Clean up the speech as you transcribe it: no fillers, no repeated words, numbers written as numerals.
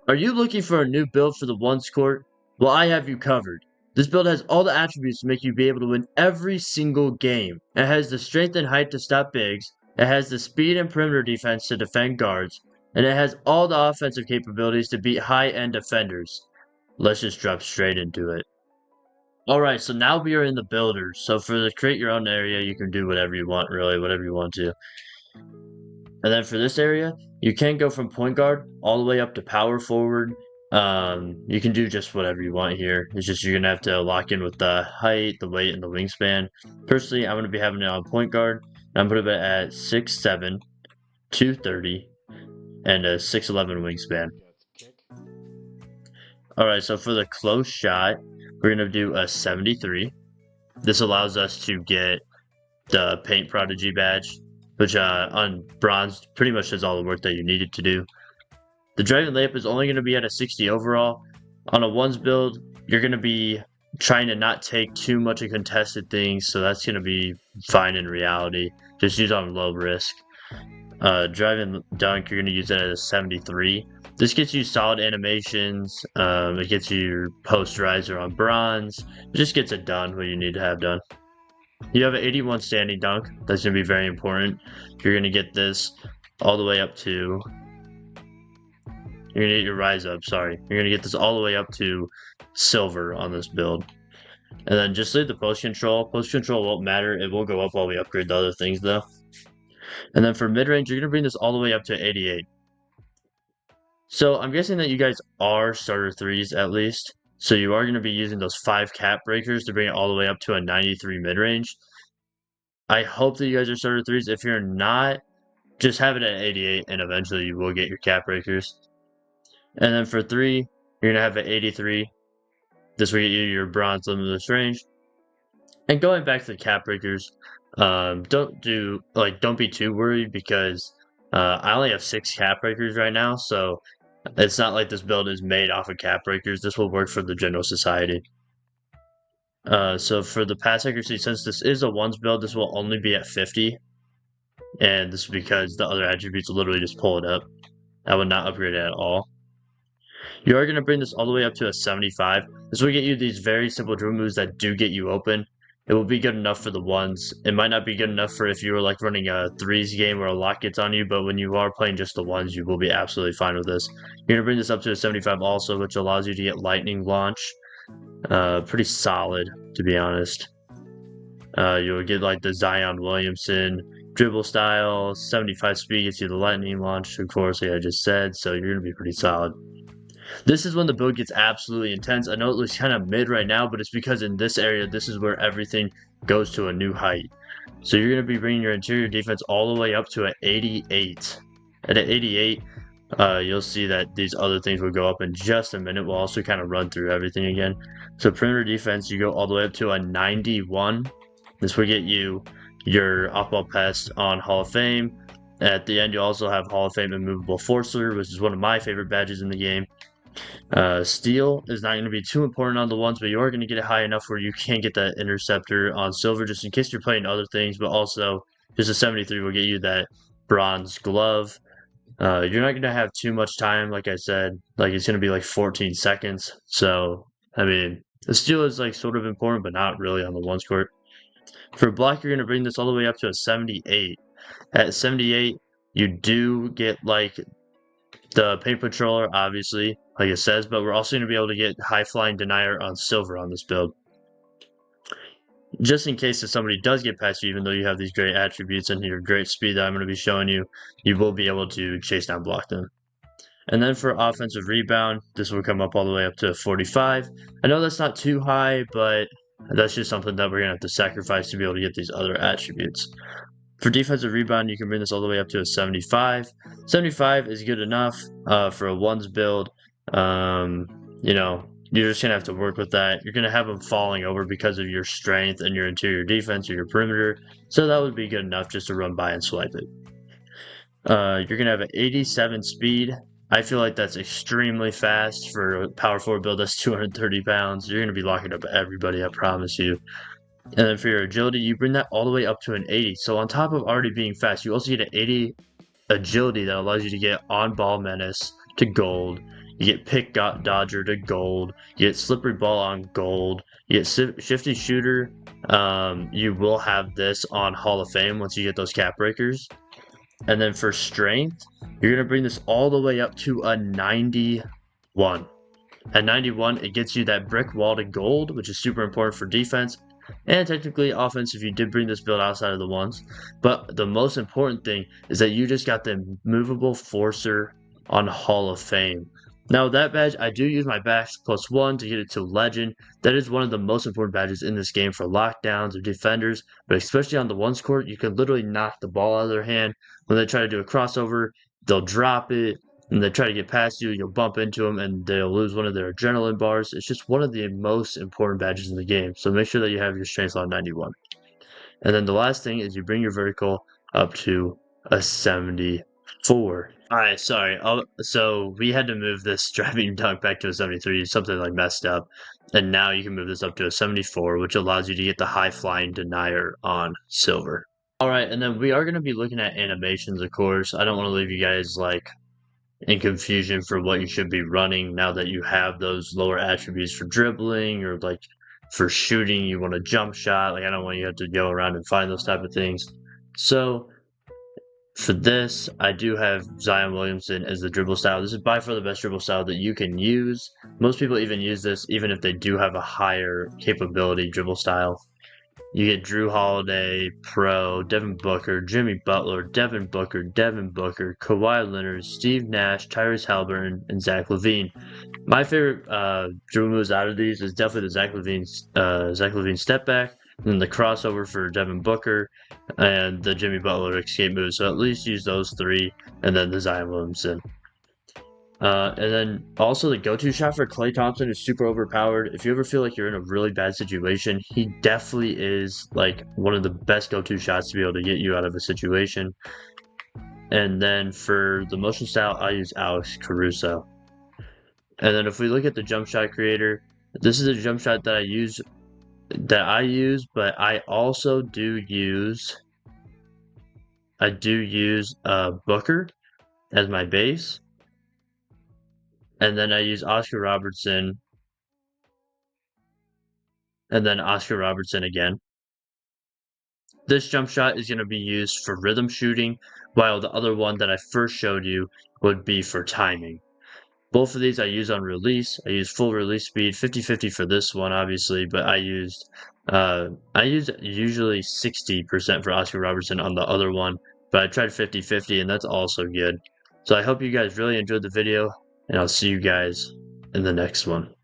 Are you looking for a new build for the ones court? Well, I have you covered. This build has all the attributes to make you be able to win every single game. It has the strength and height to stop bigs, it has the speed and perimeter defense to defend guards, and it has all the offensive capabilities to beat high-end defenders. Let's just drop straight into it. Alright, so now we are in the builders. So for the create your own area, you can do whatever you want, really, whatever you want to. And then for this area, you can go from point guard all the way up to power forward. You can do just whatever you want here. It's just you're gonna have to lock in with the height, the weight, and the wingspan. Personally, I'm gonna be having it on point guard. And I'm putting it at 6'7", 230, and a 6'11 wingspan. Alright, so for the close shot, we're gonna do a 73. This allows us to get the Paint Prodigy badge, which on bronze pretty much does all the work that you need it to do. The Dragon Layup is only going to be at a 60 overall. On a ones build, you're going to be trying to not take too much of contested things, so that's going to be fine in reality. Just use on low risk. Driving Dunk, you're going to use it at a 73. This gets you solid animations. It gets you your posterizer on bronze. It just gets it done what you need to have done. You have an 81 standing dunk. That's going to be very important. You're going to get this all the way up to... You're going to get your rise up, sorry. You're going to get this all the way up to silver on this build. And then just leave the post control. Post control won't matter. It will go up while we upgrade the other things, though. And then for mid-range, you're going to bring this all the way up to 88. So I'm guessing that you guys are starter threes at least. So you are going to be using those 5 cap breakers to bring it all the way up to a 93 mid-range. I hope that you guys are starter threes. If you're not, just have it at 88 and eventually you will get your cap breakers. And then for 3, you're going to have an 83. This will get you your bronze limitless range. And going back to the cap breakers, don't be too worried because I only have 6 cap breakers right now, so it's not like this build is made off of cap breakers. This will work for the general society. So for the pass accuracy, since this is a ones build, this will only be at 50. And this is because the other attributes will literally just pull it up. I would not upgrade it at all. You are going to bring this all the way up to a 75. This will get you these very simple dribble moves that do get you open. It will be good enough for the ones. It might not be good enough for if you were like running a threes game where a lot gets on you, but when you are playing just the ones, you will be absolutely fine with this. You're going to bring this up to a 75 also, which allows you to get lightning launch. Pretty solid, to be honest. You'll get like the Zion Williamson dribble style, 75 speed gets you the lightning launch, of course, like I just said, so you're going to be pretty solid. This is when the build gets absolutely intense. I know it looks kind of mid right now, but it's because in this area, this is where everything goes to a new height. So you're going to be bringing your interior defense all the way up to an 88. At an 88, you'll see that these other things will go up in just a minute. We'll also kind of run through everything again. So perimeter defense, you go all the way up to a 91. This will get you your off-ball pass on Hall of Fame. At the end, you also have Hall of Fame Immovable Forcer, which is one of my favorite badges in the game. Steal is not going to be too important on the ones, but you are going to get it high enough where you can get that interceptor on silver just in case you're playing other things, but also just a 73 will get you that bronze glove. You're not going to have too much time, like I said. Like, it's going to be like 14 seconds. So, I mean, the steal is like sort of important, but not really on the ones court. For block, you're going to bring this all the way up to a 78. At 78, you do get like the paint controller, obviously, like it says, but we're also going to be able to get high flying denier on silver on this build. Just in case if somebody does get past you, even though you have these great attributes and your great speed that I'm going to be showing you, you will be able to chase down block them. And then for offensive rebound, this will come up all the way up to 45. I know that's not too high, but that's just something that we're going to have to sacrifice to be able to get these other attributes. For defensive rebound, you can bring this all the way up to a 75. 75 is good enough for a ones build. You know, you're just going to have to work with that. You're going to have them falling over because of your strength and your interior defense or your perimeter. So that would be good enough just to run by and swipe it. You're going to have an 87 speed. I feel like that's extremely fast for a power forward build that's 230 pounds. You're going to be locking up everybody, I promise you. And then for your agility, you bring that all the way up to an 80. So on top of already being fast, you also get an 80 agility that allows you to get on-ball menace to gold. You get Pick Dodger to gold. You get Slippery Ball on gold. You get Shifty Shooter. You will have this on Hall of Fame once you get those cap breakers. And then for strength, you're going to bring this all the way up to a 91. At 91, it gets you that brick wall to gold, which is super important for defense and technically offense if you did bring this build outside of the ones. But the most important thing is that you just got the movable forcer on Hall of Fame. Now, that badge, I do use my backs +1 to get it to legend. That is one of the most important badges in this game for lockdowns or defenders, but especially on the ones court, you can literally knock the ball out of their hand. When they try to do a crossover, they'll drop it, and they try to get past you, you'll bump into them, and they'll lose one of their adrenaline bars. It's just one of the most important badges in the game, so make sure that you have your strength on 91. And then the last thing is you bring your vertical up to a 74. Alright, sorry. So we had to move this driving dunk back to a 73, something like messed up. And now you can move this up to a 74, which allows you to get the high flying denier on silver. Alright, and then we are going to be looking at animations, of course. I don't want to leave you guys like in confusion for what you should be running now that you have those lower attributes for dribbling or like for shooting. You want a jump shot. Like I don't want you to have to go around and find those type of things. So for this, I do have Zion Williamson as the dribble style. This is by far the best dribble style that you can use. Most people even use this even if they do have a higher capability dribble style. You get Drew Holiday, Pro, Devin Booker, Jimmy Butler, Devin Booker, Kawhi Leonard, Steve Nash, Tyrese Halliburton, and Zach LaVine. My favorite dribble moves out of these is definitely the Zach LaVine step back, and then the crossover for Devin Booker, and the Jimmy Butler escape move. So at least use those three, and then the Zion Williamson. And then also the go-to shot for Klay Thompson is super overpowered. If you ever feel like you're in a really bad situation, he definitely is like one of the best go-to shots to be able to get you out of a situation. And then for the motion style, I use Alex Caruso. And then if we look at the jump shot creator, this is a jump shot that I use, but I also do use Booker as my base. And then I use Oscar Robertson. And then Oscar Robertson again. This jump shot is going to be used for rhythm shooting, while the other one that I first showed you would be for timing. Both of these I use on release. I use full release speed, 50-50 for this one, obviously, but I use usually 60% for Oscar Robertson on the other one, but I tried 50-50, and that's also good. So I hope you guys really enjoyed the video, and I'll see you guys in the next one.